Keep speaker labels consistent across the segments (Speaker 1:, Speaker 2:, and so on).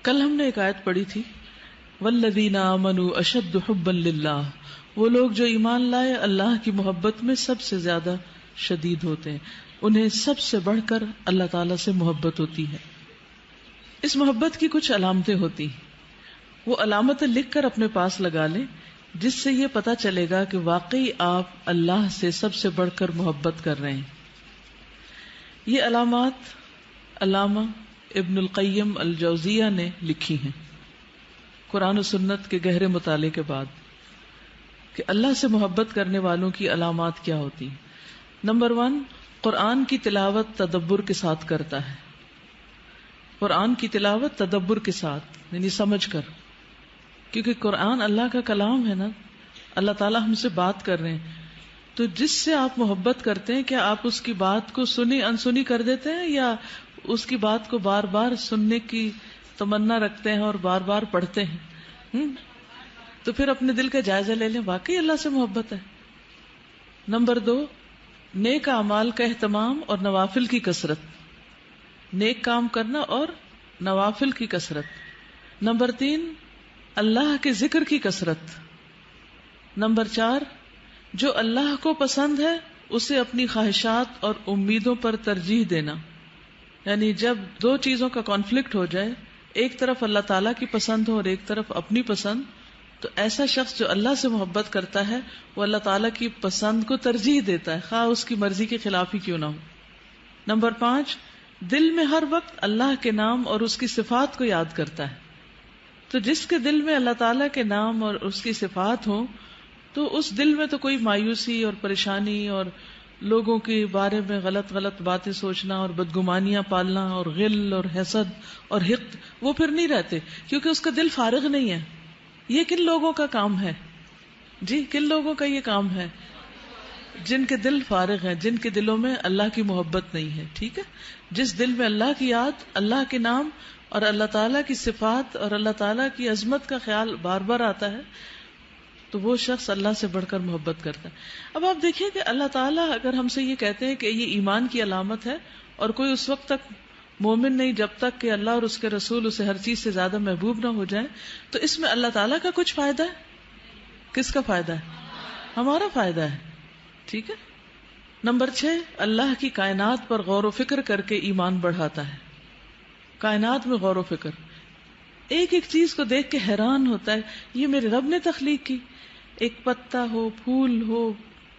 Speaker 1: کل ہم نے ایک آیت پڑھی تھی، والذین آمنوا اشد حبا للہ، وہ لوگ جو ایمان لائے اللہ کی محبت میں سب سے زیادہ شدید ہوتے ہیں، انہیں سب سے بڑھ کر اللہ تعالیٰ سے محبت ہوتی ہے۔ اس محبت کی کچھ علامتیں ہوتی ہیں، وہ علامتیں لکھ کر اپنے پاس لگا لیں، جس سے یہ پتا چلے گا کہ واقعی آپ اللہ سے سب سے بڑھ کر محبت کر رہے ہیں۔ یہ علامات علامہ ابن القیم الجوزیہ نے لکھی ہیں قرآن و سنت کے گہرے مطالعے کے بعد، کہ اللہ سے محبت کرنے والوں کی علامات کیا ہوتی ہیں۔ نمبر 1، قرآن کی تلاوت تدبر کے ساتھ کرتا ہے۔ قرآن کی تلاوت تدبر کے ساتھ، یعنی سمجھ کر، کیونکہ قرآن اللہ کا کلام ہے نا، اللہ تعالیٰ ہم سے بات کر رہے ہیں، تو جس سے آپ محبت کرتے ہیں، کیا آپ اس کی بات کو سنی انسنی کر دیتے ہیں، یا اس کی بات کو بار بار سننے کی تمنا رکھتے ہیں اور بار بار پڑھتے ہیں؟ تو پھر اپنے دل کا جائزہ لے لیں، واقعی اللہ سے محبت ہے۔ نمبر 2، نیک اعمال کا اہتمام اور نوافل کی کثرت، نیک کام کرنا اور نوافل کی کثرت۔ نمبر 3، اللہ کے ذکر کی کثرت۔ نمبر 4، جو اللہ کو پسند ہے اسے اپنی خواہشات اور امیدوں پر ترجیح دینا، یعنی جب دو چیزوں کا کانفلکٹ ہو جائے، ایک طرف اللہ تعالیٰ کی پسند ہو اور ایک طرف اپنی پسند، تو ایسا شخص جو اللہ سے محبت کرتا ہے وہ اللہ تعالیٰ کی پسند کو ترجیح دیتا ہے، خواہ اس کی مرضی کے خلاف ہی کیوں نہ ہو۔ نمبر 5، دل میں ہر وقت اللہ کے نام اور اس کی صفات کو یاد کرتا ہے۔ تو جس کے دل میں اللہ تعالیٰ کے نام اور اس کی صفات ہوں، تو اس دل میں تو کوئی مایوسی اور پریشانی اور لوگوں کے بارے میں غلط باتیں سوچنا اور بدگمانیاں پالنا اور غل اور حسد اور حقد، وہ پھر نہیں رہتے، کیونکہ اس کا دل فارغ نہیں ہے۔ یہ کن لوگوں کا کام ہے جی؟ کن لوگوں کا یہ کام ہے؟ جن کے دل فارغ ہیں، جن کے دلوں میں اللہ کی محبت نہیں ہے، ٹھیک ہے؟ جس دل میں اللہ کی یاد، اللہ کے نام اور اللہ تعالیٰ کی صفات اور اللہ تعالیٰ کی عظمت کا خیال بار بار آتا ہے، تو وہ شخص اللہ سے بڑھ کر محبت کرتا ہے۔ اب آپ دیکھیں کہ اللہ تعالیٰ اگر ہم سے یہ کہتے ہیں کہ یہ ایمان کی علامت ہے، اور کوئی اس وقت تک مومن نہیں جب تک کہ اللہ اور اس کے رسول اسے ہر چیز سے زیادہ محبوب نہ ہو جائیں، تو اس میں اللہ تعالیٰ کا کچھ فائدہ ہے؟ کس کا فائدہ ہے؟ ہمارا فائدہ ہے، ٹھیک ہے؟ نمبر 6، اللہ کی کائنات پر غور و فکر کر کے ایمان بڑھاتا ہے۔ کائنات میں غور و فکر، ایک ایک چیز کو دیکھ کے حیران ہوتا ہے، یہ میرے رب نے تخلیق کی، ایک پتا ہو، پھول ہو،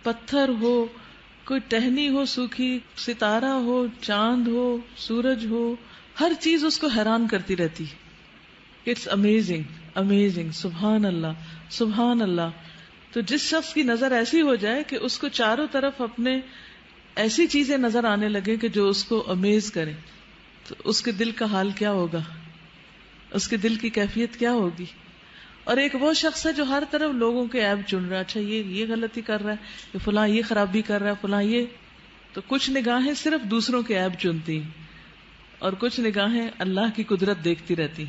Speaker 1: پتھر ہو، کوئی ٹہنی ہو سوکھی، ستارہ ہو، چاند ہو، سورج ہو، ہر چیز اس کو حیران کرتی رہتی ہے۔ اٹس امیزنگ، امیزنگ، سبحان اللہ، سبحان اللہ۔ تو جس شخص کی نظر ایسی ہو جائے کہ اس کو چاروں طرف اپنے ایسی چیزیں نظر آنے لگے کہ جو اس کو امیز کریں، تو اس کے دل کا حال کیا ہوگا، اس کے دل کی کیفیت کیا ہوگی؟ اور ایک وہ شخص ہے جو ہر طرف لوگوں کے عیب چن رہا ہے، اچھا یہ غلطی کر رہا ہے، کہ فلاں یہ خرابی کر رہا ہے، فلاں یہ، تو کچھ نگاہیں صرف دوسروں کے عیب چنتی اور کچھ نگاہیں اللہ کی قدرت دیکھتی رہتی۔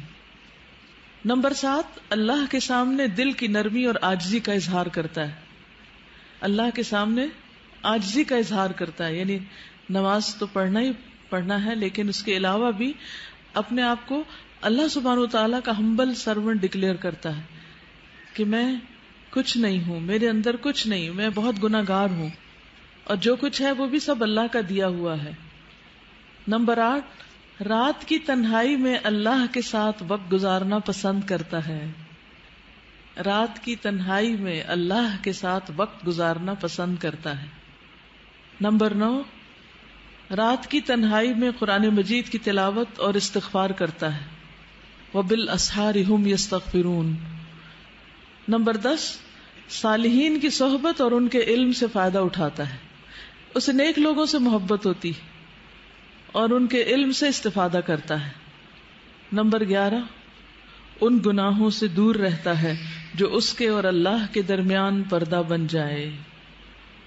Speaker 1: نمبر 7، اللہ کے سامنے دل کی نرمی اور عاجزی کا اظہار کرتا ہے۔ اللہ کے سامنے عاجزی کا اظہار کرتا ہے، یعنی نماز تو پڑھنا ہی پڑھنا ہے، لیکن اس کے علاوہ بھی اپنے آپ کو اللہ سبحانہ وتعالیٰ کا ہمبل سرونٹ ڈکلیئر کرتا ہے کہ میں کچھ نہیں ہوں، میرے اندر کچھ نہیں، میں بہت گناہ گار ہوں، اور جو کچھ ہے وہ بھی سب اللہ کا دیا ہوا ہے۔ نمبر 8، رات کی تنہائی میں اللہ کے ساتھ وقت گزارنا پسند کرتا ہے۔ رات کی تنہائی میں اللہ کے ساتھ وقت گزارنا پسند کرتا ہے۔ نمبر 9، رات کی تنہائی میں قرآن مجید کی تلاوت اور استغفار کرتا ہے۔ وَبِالْأَسْحَارِ هُمْ يَسْتَغْفِرُونَ۔ نمبر 10، صالحین کی صحبت اور ان کے علم سے فائدہ اٹھاتا ہے، اسے نیک لوگوں سے محبت ہوتی اور ان کے علم سے استفادہ کرتا ہے۔ نمبر 11، ان گناہوں سے دور رہتا ہے جو اس کے اور اللہ کے درمیان پردہ بن جائے،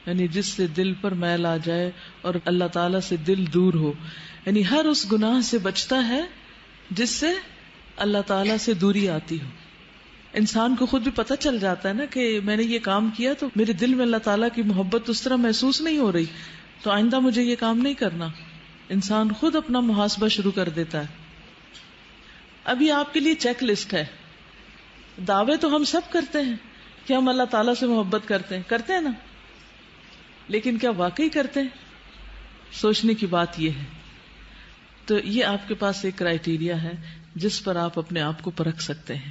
Speaker 1: یعنی جس سے دل پر میل آ جائے اور اللہ تعالیٰ سے دل دور ہو، یعنی ہر اس گناہ سے بچتا ہے جس سے اللہ تعالیٰ سے دوری آتی ہو۔ انسان کو خود بھی پتہ چل جاتا ہے نا کہ میں نے یہ کام کیا تو میرے دل میں اللہ تعالیٰ کی محبت اس طرح محسوس نہیں ہو رہی، تو آئندہ مجھے یہ کام نہیں کرنا۔ انسان خود اپنا محاسبہ شروع کر دیتا ہے۔ ابھی آپ کے لیے چیک لسٹ ہے. دعوے تو ہم سب کرتے ہیں کہ ہم اللہ تعالیٰ سے محبت کرتے ہیں نا، لیکن کیا واقعی کرتے ہیں؟ سوچنے کی بات یہ ہے. تو یہ آپ کے پاس ایک کرائیٹیریا ہے جس پر آپ اپنے آپ کو پرکھ سکتے ہیں.